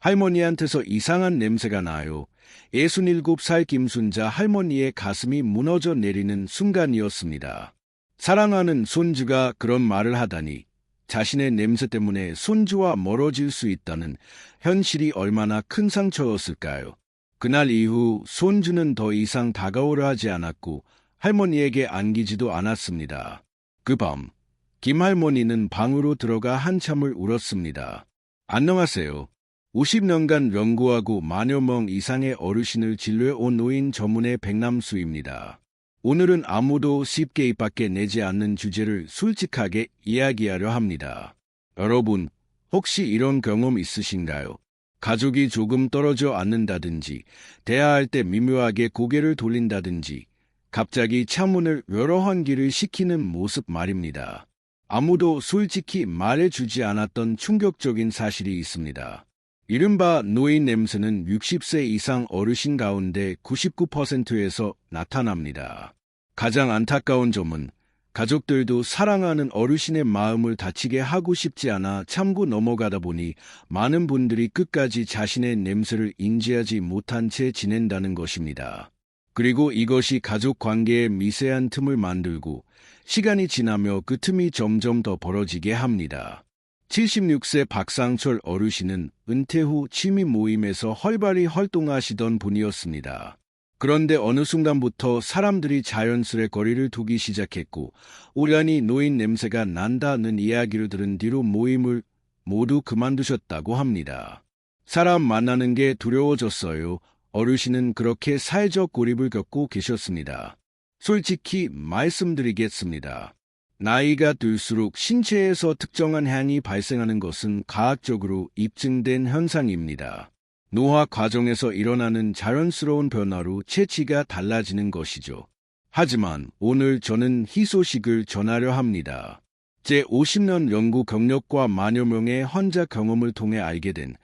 할머니한테서 이상한 냄새가 나요. 67살 김순자 할머니의 가슴이 무너져 내리는 순간이었습니다. 사랑하는 손주가 그런 말을 하다니, 자신의 냄새 때문에 손주와 멀어질 수 있다는 현실이 얼마나 큰 상처였을까요? 그날 이후 손주는 더 이상 다가오려 하지 않았고 할머니에게 안기지도 않았습니다. 그 밤, 김할머니는 방으로 들어가 한참을 울었습니다. 안녕하세요. 50년간 연구하고 만여 명 이상의 어르신을 진료해온 노인 전문의 백남수입니다. 오늘은 아무도 쉽게 입 밖에 내지 않는 주제를 솔직하게 이야기하려 합니다. 여러분, 혹시 이런 경험 있으신가요? 가족이 조금 떨어져 앉는다든지, 대화할 때 미묘하게 고개를 돌린다든지, 갑자기 창문을 열어 환기를 시키는 모습 말입니다. 아무도 솔직히 말해주지 않았던 충격적인 사실이 있습니다. 이른바 노인 냄새는 60세 이상 어르신 가운데 99%에서 나타납니다. 가장 안타까운 점은 가족들도 사랑하는 어르신의 마음을 다치게 하고 싶지 않아 참고 넘어가다 보니 많은 분들이 끝까지 자신의 냄새를 인지하지 못한 채 지낸다는 것입니다. 그리고 이것이 가족 관계에 미세한 틈을 만들고 시간이 지나며 그 틈이 점점 더 벌어지게 합니다. 76세 박상철 어르신은 은퇴 후 취미 모임에서 활발히 활동하시던 분이었습니다. 그런데 어느 순간부터 사람들이 자연스레 거리를 두기 시작했고 우연히 노인 냄새가 난다는 이야기를 들은 뒤로 모임을 모두 그만두셨다고 합니다. 사람 만나는 게 두려워졌어요. 어르신은 그렇게 사회적 고립을 겪고 계셨습니다. 솔직히 말씀드리겠습니다. 나이가 들수록 신체에서 특정한 향이 발생하는 것은 과학적으로 입증된 현상입니다. 노화 과정에서 일어나는 자연스러운 변화로 체취가 달라지는 것이죠. 하지만 오늘 저는 희소식을 전하려 합니다. 제 50년 연구 경력과 만여 명의 환자 경험을 통해 알게 된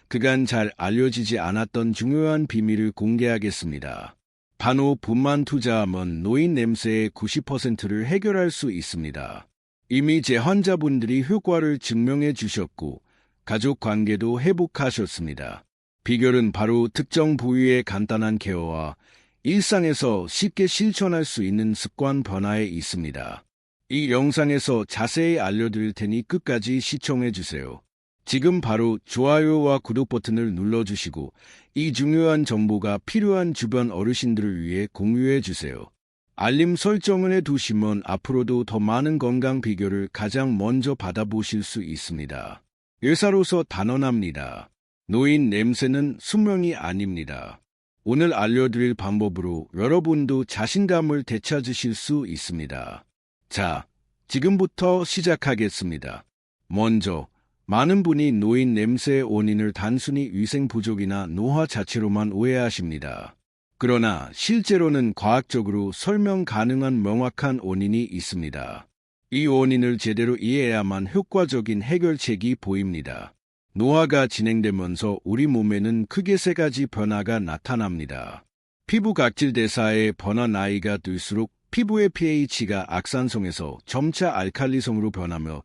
그간 잘 알려지지 않았던 중요한 비밀을 공개하겠습니다. 바로 분만 투자하면 노인 냄새의 90%를 해결할 수 있습니다. 이미 제 환자분들이 효과를 증명해 주셨고 가족 관계도 회복하셨습니다. 비결은 바로 특정 부위의 간단한 케어와 일상에서 쉽게 실천할 수 있는 습관 변화에 있습니다. 이 영상에서 자세히 알려드릴 테니 끝까지 시청해 주세요. 지금 바로 좋아요와 구독 버튼을 눌러주시고 이 중요한 정보가 필요한 주변 어르신들을 위해 공유해 주세요. 알림 설정을 해두시면 앞으로도 더 많은 건강 비결을 가장 먼저 받아보실 수 있습니다. 의사로서 단언합니다. 노인 냄새는 숙명이 아닙니다. 오늘 알려드릴 방법으로 여러분도 자신감을 되찾으실 수 있습니다. 자, 지금부터 시작하겠습니다. 먼저 많은 분이 노인 냄새의 원인을 단순히 위생 부족이나 노화 자체로만 오해하십니다. 그러나 실제로는 과학적으로 설명 가능한 명확한 원인이 있습니다. 이 원인을 제대로 이해해야만 효과적인 해결책이 보입니다. 노화가 진행되면서 우리 몸에는 크게 세 가지 변화가 나타납니다. 피부 각질 대사의 변화. 나이가 들수록 피부의 pH가 악산성에서 점차 알칼리성으로 변하며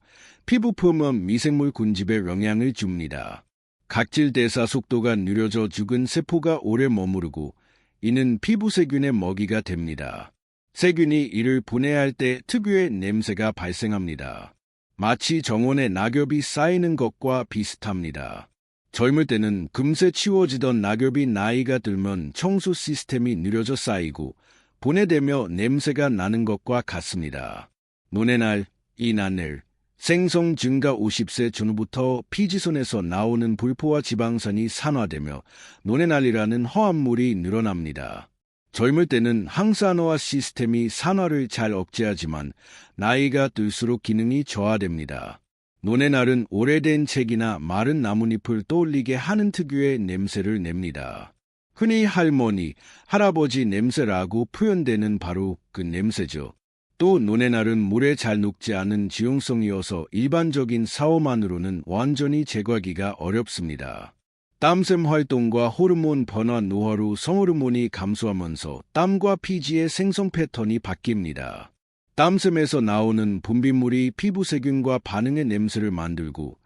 피부 표면 미생물 군집에 영향을 줍니다. 각질 대사 속도가 느려져 죽은 세포가 오래 머무르고 이는 피부 세균의 먹이가 됩니다. 세균이 이를 분해할 때 특유의 냄새가 발생합니다. 마치 정원에 낙엽이 쌓이는 것과 비슷합니다. 젊을 때는 금세 치워지던 낙엽이 나이가 들면 청소 시스템이 느려져 쌓이고 분해되며 냄새가 나는 것과 같습니다. 노네날, 이나넬, 생성 증가. 50세 전후부터 피지선에서 나오는 불포화 지방산이 산화되며 노네날이라는 화합물이 늘어납니다. 젊을 때는 항산화 시스템이 산화를 잘 억제하지만 나이가 들수록 기능이 저하됩니다. 노네날은 오래된 책이나 마른 나뭇잎을 떠올리게 하는 특유의 냄새를 냅니다. 흔히 할머니, 할아버지 냄새라고 표현되는 바로 그 냄새죠. 또 노네날은 물에 잘 녹지 않은 지용성이어서 일반적인 샤워만으로는 완전히 제거하기가 어렵습니다. 땀샘 활동과 호르몬 변화. 노화로 성호르몬이 감소하면서 땀과 피지의 생성 패턴이 바뀝니다. 땀샘에서 나오는 분비물이 피부 세균과 반응의 냄새를 만들고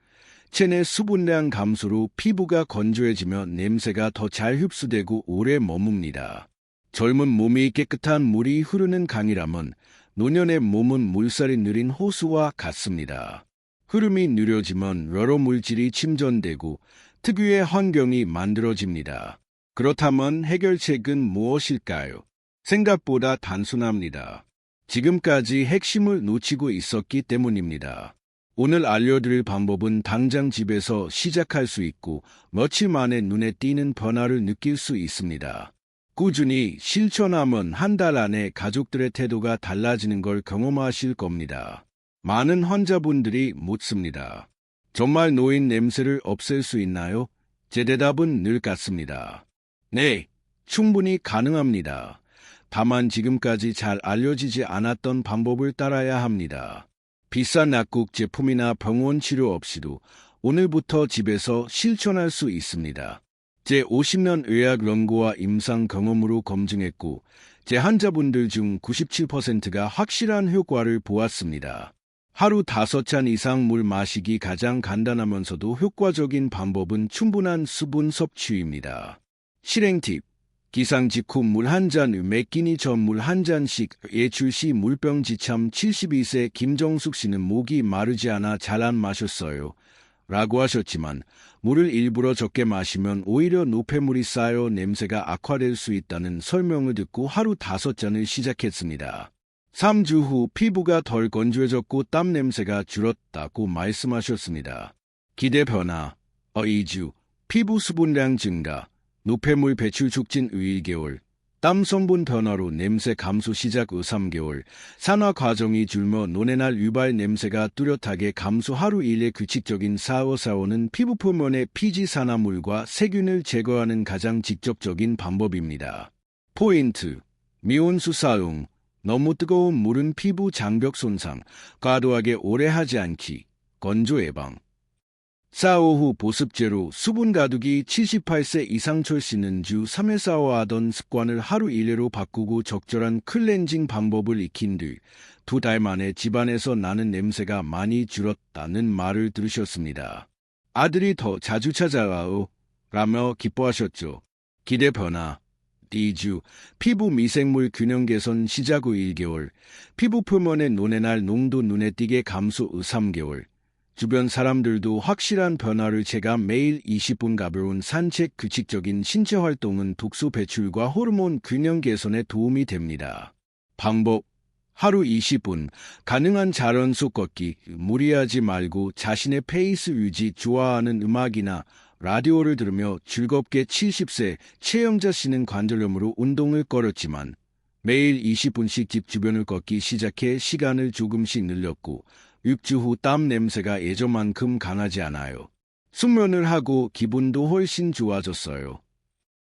체내 수분량 감소로 피부가 건조해지며 냄새가 더 잘 흡수되고 오래 머뭅니다. 젊은 몸이 깨끗한 물이 흐르는 강이라면 노년의 몸은 물살이 느린 호수와 같습니다. 흐름이 느려지면 여러 물질이 침전되고 특유의 환경이 만들어집니다. 그렇다면 해결책은 무엇일까요? 생각보다 단순합니다. 지금까지 핵심을 놓치고 있었기 때문입니다. 오늘 알려드릴 방법은 당장 집에서 시작할 수 있고 며칠 만에 눈에 띄는 변화를 느낄 수 있습니다. 꾸준히 실천하면 한 달 안에 가족들의 태도가 달라지는 걸 경험하실 겁니다. 많은 환자분들이 묻습니다. 정말 노인 냄새를 없앨 수 있나요? 제 대답은 늘 같습니다. 네, 충분히 가능합니다. 다만 지금까지 잘 알려지지 않았던 방법을 따라야 합니다. 비싼 약국 제품이나 병원 치료 없이도 오늘부터 집에서 실천할 수 있습니다. 제 50년 의학 연구와 임상 경험으로 검증했고 제 환자분들 중 97%가 확실한 효과를 보았습니다. 하루 5잔 이상 물 마시기 가장 간단하면서도 효과적인 방법은 충분한 수분 섭취입니다. 실행 팁. 기상 직후 물 한 잔, 매 끼니 전 물 한 잔씩. 예출 시 물병 지참. 72세 김정숙 씨는 목이 마르지 않아 잘 안 마셨어요. 라고 하셨지만 물을 일부러 적게 마시면 오히려 노폐물이 쌓여 냄새가 악화될 수 있다는 설명을 듣고 하루 5잔을 시작했습니다. 3주 후 피부가 덜 건조해졌고 땀 냄새가 줄었다고 말씀하셨습니다. 기대 변화. 2주. 피부 수분량 증가. 노폐물 배출 촉진 1개월. 땀 성분 변화로 냄새 감소 시작 3개월. 산화 과정이 줄며 노내날 유발 냄새가 뚜렷하게 감소. 하루 일의 규칙적인 샤워는 피부 표면의 피지 산화물과 세균을 제거하는 가장 직접적인 방법입니다. 포인트. 미온수 사용. 너무 뜨거운 물은 피부 장벽 손상, 과도하게 오래 하지 않기, 건조 예방. 샤워 후 보습제로 수분 가두기. 78세 이상 철씨는 주 3회 샤워하던 습관을 하루 1회로 바꾸고 적절한 클렌징 방법을 익힌 뒤 2달 만에 집안에서 나는 냄새가 많이 줄었다는 말을 들으셨습니다. 아들이 더 자주 찾아와요 라며 기뻐하셨죠. 기대 변화. 2주. 피부 미생물 균형 개선 시작 후 1개월. 피부 표면의 노내날 농도 눈에 띄게 감소 후 3개월. 주변 사람들도 확실한 변화를 체감. 매일 20분 가벼운 산책. 규칙적인 신체 활동은 독소 배출과 호르몬 균형 개선에 도움이 됩니다. 방법. 하루 20분. 가능한 자연속 걷기. 무리하지 말고 자신의 페이스 유지. 좋아하는 음악이나 라디오를 들으며 즐겁게. 70세 최영자 씨는 관절염으로 운동을 꺼렸지만 매일 20분씩 집 주변을 걷기 시작해 시간을 조금씩 늘렸고 6주 후 땀 냄새가 예전만큼 강하지 않아요. 숙면을 하고 기분도 훨씬 좋아졌어요.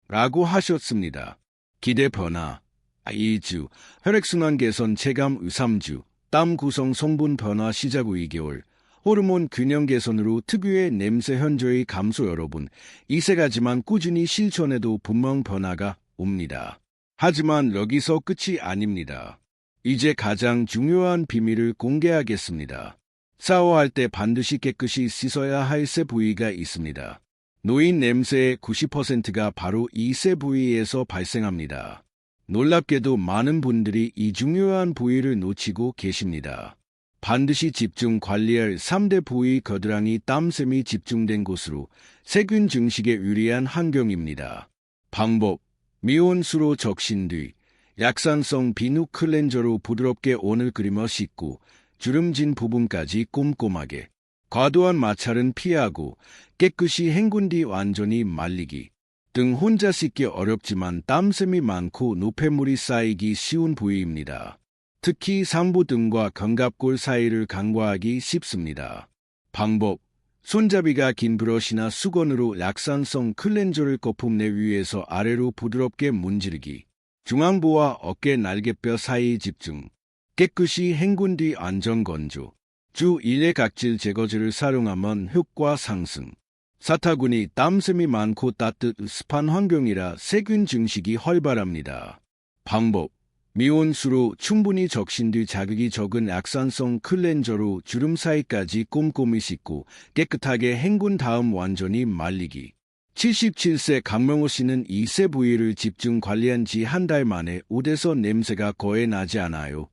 라고 하셨습니다. 기대 변화. 2주. 혈액순환 개선 체감 3주. 땀 구성 성분 변화 시작 후 2개월. 호르몬 균형 개선으로 특유의 냄새 현저히 감소. 여러분, 이 세 가지만 꾸준히 실천해도 분명 변화가 옵니다. 하지만 여기서 끝이 아닙니다. 이제 가장 중요한 비밀을 공개하겠습니다. 샤워할 때 반드시 깨끗이 씻어야 할 세 부위가 있습니다. 노인 냄새의 90%가 바로 이 세 부위에서 발생합니다. 놀랍게도 많은 분들이 이 중요한 부위를 놓치고 계십니다. 반드시 집중 관리할 3대 부위. 겨드랑이. 땀샘이 집중된 곳으로 세균 증식에 유리한 환경입니다. 방법. 미온수로 적신 뒤 약산성 비누 클렌저로 부드럽게 온을 그리며 씻고 주름진 부분까지 꼼꼼하게. 과도한 마찰은 피하고 깨끗이 헹군 뒤 완전히 말리기. 등 혼자 씻기 어렵지만 땀샘이 많고 노폐물이 쌓이기 쉬운 부위입니다. 특히 상부 등과 견갑골 사이를 간과하기 쉽습니다. 방법. 손잡이가 긴 브러쉬나 수건으로 약산성 클렌저를 거품 내 위에서 아래로 부드럽게 문지르기. 중앙부와 어깨 날개뼈 사이 집중. 깨끗이 헹군 뒤 안전 건조. 주 1회 각질 제거제를 사용하면 효과 상승. 사타구니. 땀샘이 많고 따뜻 습한 환경이라 세균 증식이 활발합니다. 방법. 미온수로 충분히 적신 뒤 자극이 적은 악산성 클렌저로 주름 사이까지 꼼꼼히 씻고 깨끗하게 헹군 다음 완전히 말리기. 77세 강명호 씨는 이세 부위를 집중 관리한 지 한 달 만에 옷에서 냄새가 거의 나지 않아요.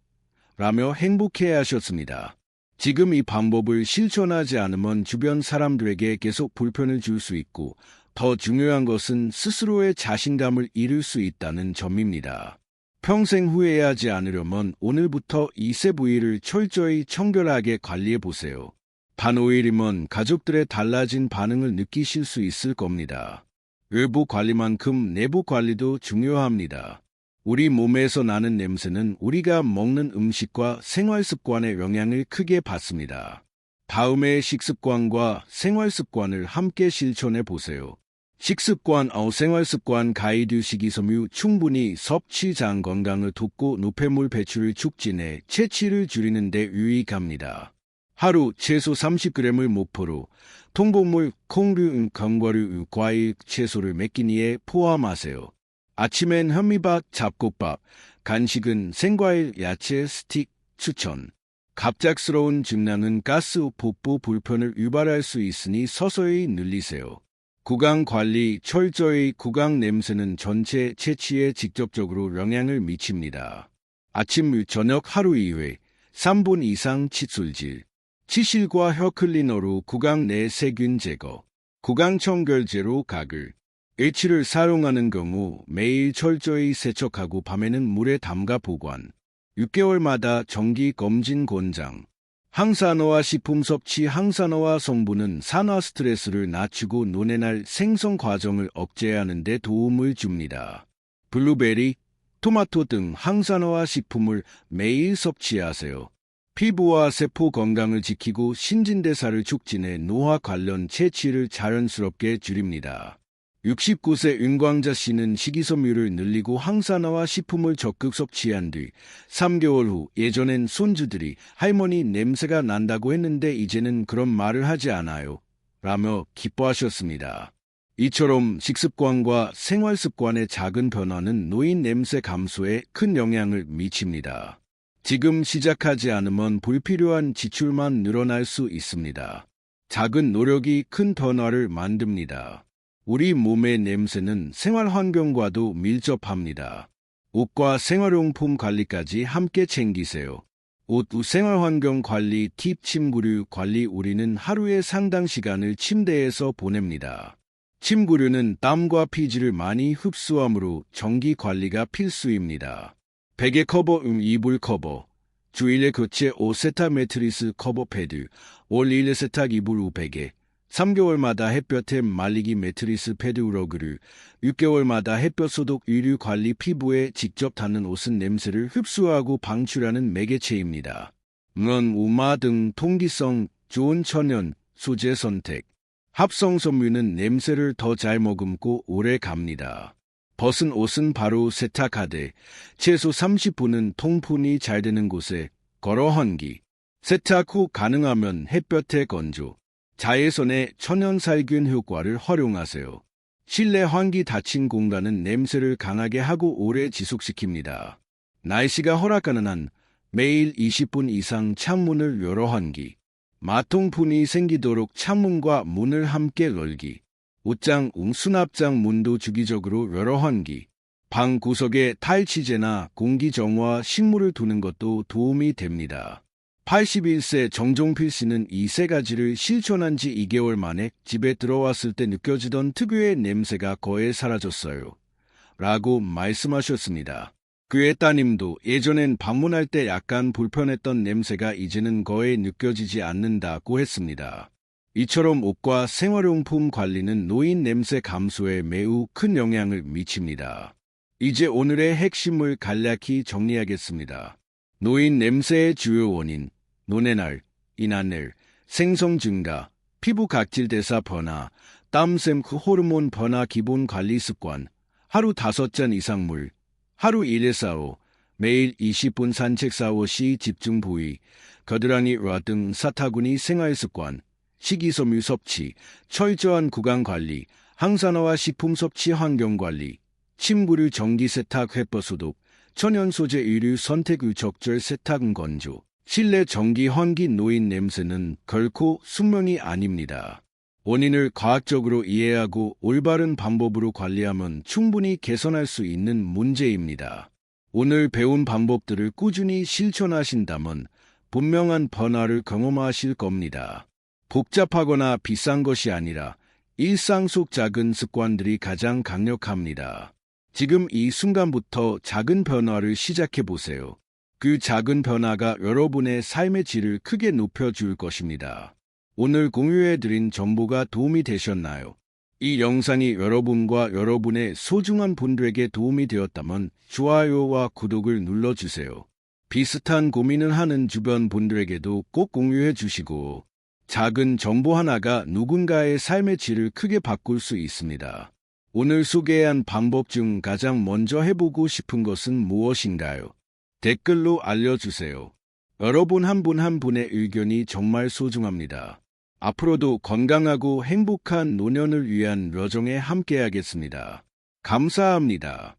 라며 행복해하셨습니다. 지금 이 방법을 실천하지 않으면 주변 사람들에게 계속 불편을 줄 수 있고 더 중요한 것은 스스로의 자신감을 잃을 수 있다는 점입니다. 평생 후회하지 않으려면 오늘부터 이세 부위를 철저히 청결하게 관리해 보세요. 단 5일이면 가족들의 달라진 반응을 느끼실 수 있을 겁니다. 외부 관리만큼 내부 관리도 중요합니다. 우리 몸에서 나는 냄새는 우리가 먹는 음식과 생활 습관에 영향을 크게 받습니다. 다음에 식습관과 생활 습관을 함께 실천해 보세요. 식습관, 생활 습관 가이드 식이섬유 충분히 섭취 장 건강을 돕고 노폐물 배출을 촉진해 체취를 줄이는 데 유익합니다. 하루 최소 30g을 목표로 통곡물, 콩류, 견과류, 과일, 채소를 몇 끼니에 포함하세요. 아침엔 현미밥, 잡곡밥, 간식은 생과일, 야채, 스틱 추천. 갑작스러운 증량은 가스, 복부 불편을 유발할 수 있으니 서서히 늘리세요. 구강 관리, 철저히 구강 냄새는 전체 체취에 직접적으로 영향을 미칩니다. 아침, 저녁 하루 2회, 3분 이상 칫솔질. 치실과 혀 클리너로 구강 내 세균 제거. 구강 청결제로 가글. H를 사용하는 경우 매일 철저히 세척하고 밤에는 물에 담가 보관. 6개월마다 정기 검진 권장. 항산화와 식품 섭취. 항산화와 성분은 산화 스트레스를 낮추고 노뇌날 생성 과정을 억제하는 데 도움을 줍니다. 블루베리, 토마토 등 항산화와 식품을 매일 섭취하세요. 피부와 세포 건강을 지키고 신진대사를 촉진해 노화 관련 체취를 자연스럽게 줄입니다. 69세 윤광자 씨는 식이섬유를 늘리고 항산화와 식품을 적극 섭취한 뒤 3개월 후 예전엔 손주들이 할머니 냄새가 난다고 했는데 이제는 그런 말을 하지 않아요. 라며 기뻐하셨습니다. 이처럼 식습관과 생활습관의 작은 변화는 노인 냄새 감소에 큰 영향을 미칩니다. 지금 시작하지 않으면 불필요한 지출만 늘어날 수 있습니다. 작은 노력이 큰 변화를 만듭니다. 우리 몸의 냄새는 생활 환경과도 밀접합니다. 옷과 생활용품 관리까지 함께 챙기세요. 옷 후 생활 환경 관리 팁. 침구류 관리. 우리는 하루에 상당 시간을 침대에서 보냅니다. 침구류는 땀과 피지를 많이 흡수하므로 정기 관리가 필수입니다. 베개 커버, 이불 커버, 주일에 교체 옷 세탁 매트리스 커버 패드, 올 1회 세탁 이불 후 베개, 3개월마다 햇볕에 말리기 매트리스 패드 러그를, 6개월마다 햇볕 소독 유류 관리. 피부에 직접 닿는 옷은 냄새를 흡수하고 방출하는 매개체입니다. 우마 등 통기성 좋은 천연 소재 선택. 합성 섬유는 냄새를 더 잘 머금고 오래 갑니다. 벗은 옷은 바로 세탁하되 최소 30분은 통풍이 잘 되는 곳에 걸어 환기. 세탁 후 가능하면 햇볕에 건조. 자외선의 천연살균 효과를 활용하세요. 실내 환기 닫힌 공간은 냄새를 강하게 하고 오래 지속시킵니다. 날씨가 허락하는 한 매일 20분 이상 창문을 열어 환기. 마통풍이 생기도록 창문과 문을 함께 열기. 옷장, 수납장 문도 주기적으로 열어 환기. 방 구석에 탈취제나 공기 정화 식물을 두는 것도 도움이 됩니다. 81세 정종필 씨는 이 세 가지를 실천한 지 2개월 만에 집에 들어왔을 때 느껴지던 특유의 냄새가 거의 사라졌어요. 라고 말씀하셨습니다. 그의 따님도 예전엔 방문할 때 약간 불편했던 냄새가 이제는 거의 느껴지지 않는다고 했습니다. 이처럼 옷과 생활용품 관리는 노인 냄새 감소에 매우 큰 영향을 미칩니다. 이제 오늘의 핵심을 간략히 정리하겠습니다. 노인 냄새의 주요 원인, 노뇌날, 인한낼, 생성 증가, 피부 각질 대사 변화, 땀샘 호르몬 변화. 기본 관리 습관, 하루 5잔 이상 물, 하루 1-4-5, 매일 20분 산책 4-5시 집중 부위, 겨드랑이 등 사타구니 생활 습관, 식이섬유 섭취, 철저한 구강 관리, 항산화와 식품 섭취 환경 관리, 침구류 정기 세탁 햇볕 소독, 천연 소재 의류 선택 후 적절 세탁 건조, 실내 전기 환기 노인 냄새는 결코 숙명이 아닙니다. 원인을 과학적으로 이해하고 올바른 방법으로 관리하면 충분히 개선할 수 있는 문제입니다. 오늘 배운 방법들을 꾸준히 실천하신다면 분명한 변화를 경험하실 겁니다. 복잡하거나 비싼 것이 아니라 일상 속 작은 습관들이 가장 강력합니다. 지금 이 순간부터 작은 변화를 시작해 보세요. 그 작은 변화가 여러분의 삶의 질을 크게 높여줄 것입니다. 오늘 공유해드린 정보가 도움이 되셨나요? 이 영상이 여러분과 여러분의 소중한 분들에게 도움이 되었다면 좋아요와 구독을 눌러주세요. 비슷한 고민을 하는 주변 분들에게도 꼭 공유해 주시고 작은 정보 하나가 누군가의 삶의 질을 크게 바꿀 수 있습니다. 오늘 소개한 방법 중 가장 먼저 해보고 싶은 것은 무엇인가요? 댓글로 알려주세요. 여러분 한 분 한 분의 의견이 정말 소중합니다. 앞으로도 건강하고 행복한 노년을 위한 여정에 함께하겠습니다. 감사합니다.